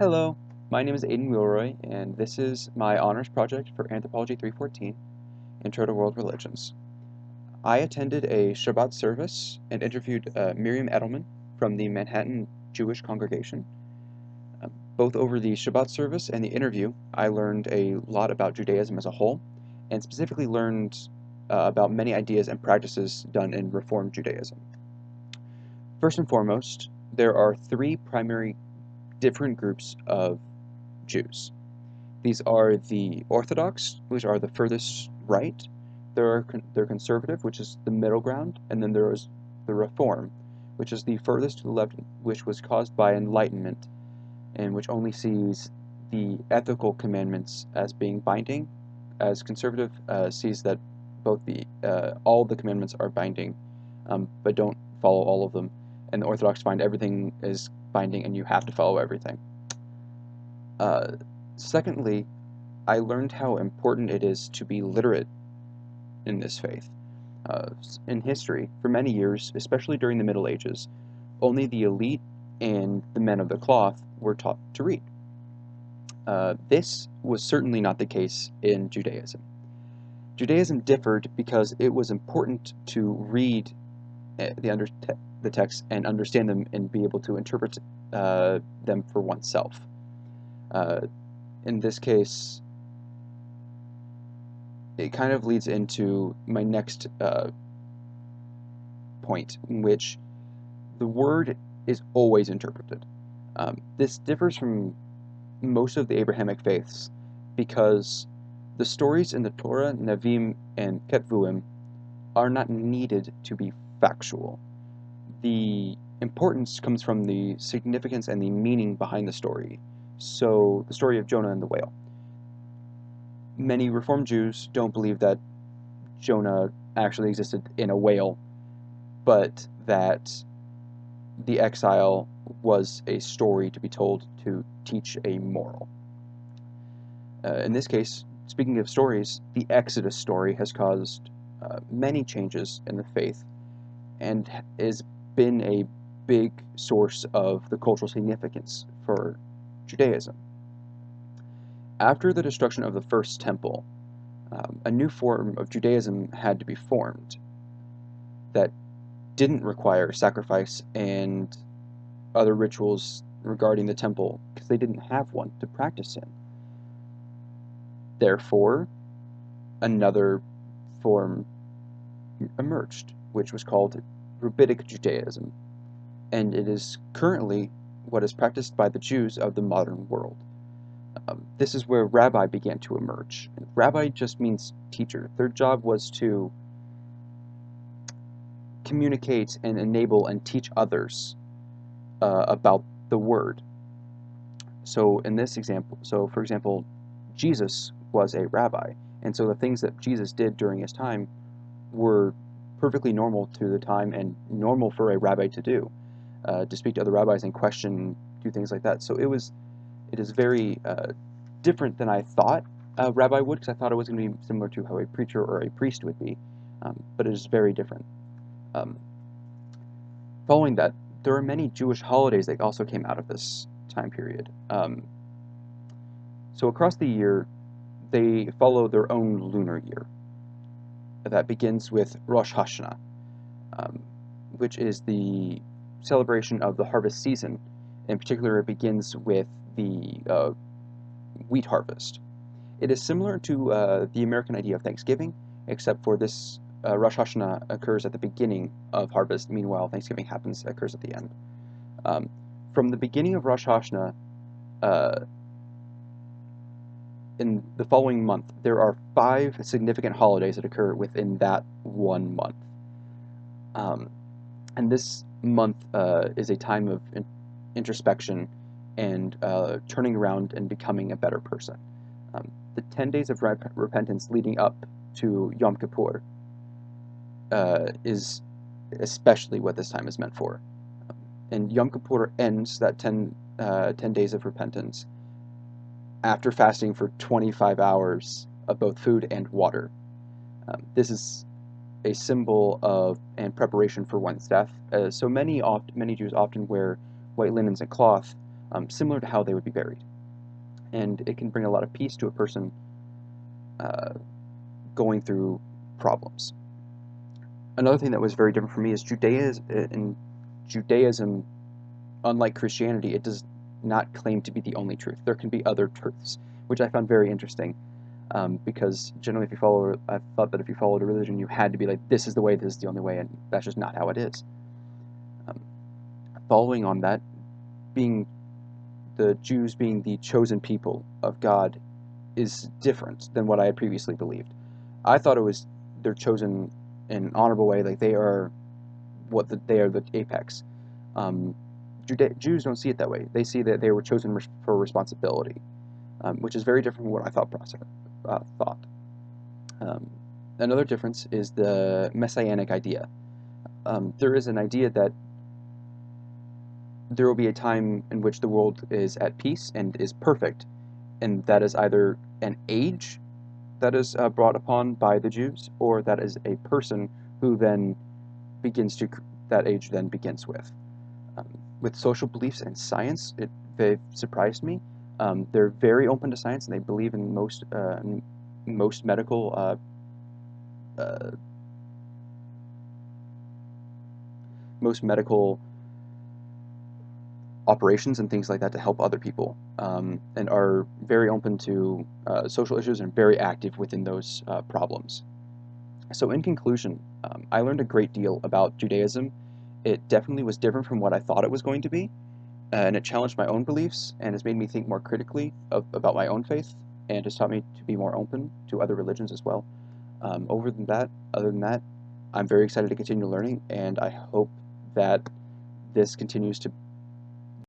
Hello, my name is Aidan Wheelroy, and this is my honors project for Anthropology 314, Intro to World Religions. I attended a Shabbat service and interviewed Miriam Edelman from the Manhattan Jewish congregation. Both over the Shabbat service and the interview, I learned a lot about Judaism as a whole, and specifically learned about many ideas and practices done in Reform Judaism. First and foremost, there are three primary different groups of Jews. These are the Orthodox, which are the furthest right. They're conservative, which is the middle ground, and then there is the Reform, which is the furthest to the left, which was caused by Enlightenment, and which only sees the ethical commandments as being binding, as conservative sees that all the commandments are binding, but don't follow all of them, and the Orthodox find everything is binding and you have to follow everything. Secondly, I learned how important it is to be literate in this faith. In history, for many years, especially during the Middle Ages, only the elite and the men of the cloth were taught to read. This was certainly not the case in Judaism. Judaism differed because it was important to read the text and understand them and be able to interpret them for oneself. In this case, it kind of leads into my next point, in which the word is always interpreted. This differs from most of the Abrahamic faiths because the stories in the Torah, Nevi'im, and Ketuvim are not needed to be factual. The importance comes from the significance and the meaning behind the story. So, the story of Jonah and the whale. Many Reform Jews don't believe that Jonah actually existed in a whale, but that the exile was a story to be told to teach a moral. In this case, speaking of stories, the Exodus story has caused many changes in the faith and has been a big source of the cultural significance for Judaism. After the destruction of the first temple, a new form of Judaism had to be formed that didn't require sacrifice and other rituals regarding the temple because they didn't have one to practice in. Therefore, another form emerged, which was called Rabbinic Judaism, and it is currently what is practiced by the Jews of the modern world. This is where rabbi began to emerge. And rabbi just means teacher. Their job was to communicate and enable and teach others about the word. So in this example, for example, Jesus was a rabbi, and so the things that Jesus did during his time were perfectly normal to the time and normal for a rabbi to do, to speak to other rabbis and question, do things like that. So it is very different than I thought a rabbi would, because I thought it was going to be similar to how a preacher or a priest would be, but it is very different. Following that, there are many Jewish holidays that also came out of this time period. So across the year, they follow their own lunar year. That begins with Rosh Hashanah, which is the celebration of the harvest season. In particular, it begins with the wheat harvest. It is similar to the American idea of Thanksgiving, except for this Rosh Hashanah occurs at the beginning of harvest, meanwhile Thanksgiving occurs at the end. From the beginning of Rosh Hashanah, in the following month, there are 5 significant holidays that occur within that 1 month. And this month is a time of introspection and turning around and becoming a better person. The 10 days of repentance leading up to Yom Kippur is especially what this time is meant for. And Yom Kippur ends that 10 days of repentance after fasting for 25 hours of both food and water. This is a symbol of and preparation for one's death. So many Jews often wear white linens and cloth similar to how they would be buried. And it can bring a lot of peace to a person going through problems. Another thing that was very different for me is Judaism, unlike Christianity, it does not claim to be the only truth. There can be other truths, which I found very interesting. Because generally, I thought that if you followed a religion, you had to be like, this is the way, this is the only way, and that's just not how it is. Following on that, being the Jews being the chosen people of God is different than what I had previously believed. I thought they're chosen in an honorable way, like they are they are the apex. Jews don't see it that way. They see that they were chosen for responsibility, which is very different from what I thought. Another difference is the messianic idea. There is an idea that there will be a time in which the world is at peace and is perfect, and that is either an age that is brought upon by the Jews, or that is a person who then that age then begins with. With social beliefs and science, they've surprised me. They're very open to science, and they believe in most medical operations and things like that to help other people, and are very open to social issues and very active within those problems. So in conclusion, I learned a great deal about Judaism. It definitely was different from what I thought it was going to be, and it challenged my own beliefs and has made me think more critically about my own faith, and has taught me to be more open to other religions as well. Other than that, I'm very excited to continue learning, and I hope that this continues to